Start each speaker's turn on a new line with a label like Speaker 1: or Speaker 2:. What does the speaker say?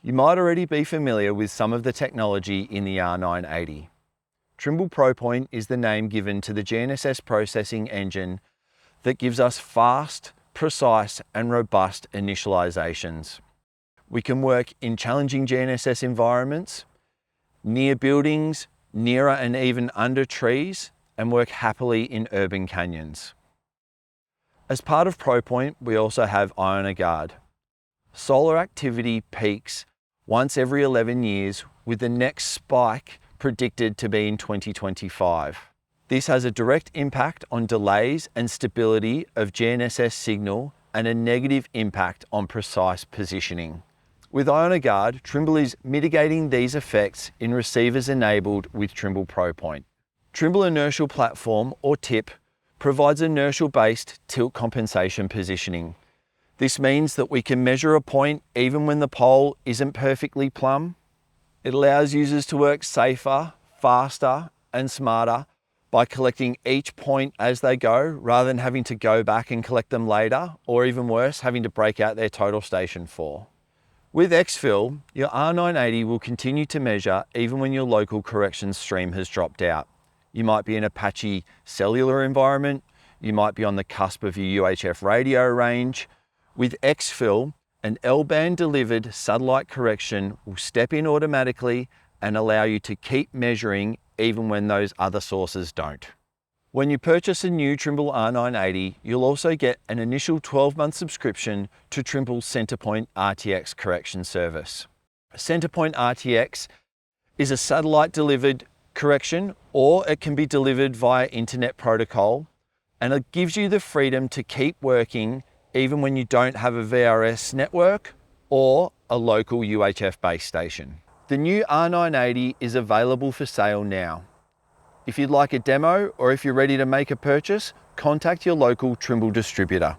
Speaker 1: You might already be familiar with some of the technology in the R980. Trimble ProPoint is the name given to the GNSS processing engine that gives us fast, precise and robust initializations. We can work in challenging GNSS environments, near buildings, nearer and even under trees, and work happily in urban canyons. As part of ProPoint, we also have IonoGuard. Solar activity peaks once every 11 years, with the next spike predicted to be in 2025. This has a direct impact on delays and stability of GNSS signal and a negative impact on precise positioning. With IonoGuard, Trimble is mitigating these effects in receivers enabled with Trimble ProPoint. Trimble Inertial Platform, or TIP, provides inertial-based tilt compensation positioning. This means that we can measure a point even when the pole isn't perfectly plumb. It allows users to work safer, faster, and smarter by collecting each point as they go, rather than having to go back and collect them later, or even worse, having to break out their total station for. With Xfill, your R980 will continue to measure even when your local correction stream has dropped out. You might be in a patchy cellular environment, you might be on the cusp of your UHF radio range. With Xfill, an L-band delivered satellite correction will step in automatically and allow you to keep measuring even when those other sources don't. When you purchase a new Trimble R980, you'll also get an initial 12-month subscription to Trimble's Centrepoint RTX correction service. Centrepoint RTX is a satellite delivered correction, or it can be delivered via internet protocol, and it gives you the freedom to keep working even when you don't have a VRS network or a local UHF base station. The new R980 is available for sale now. If you'd like a demo or if you're ready to make a purchase, contact your local Trimble distributor.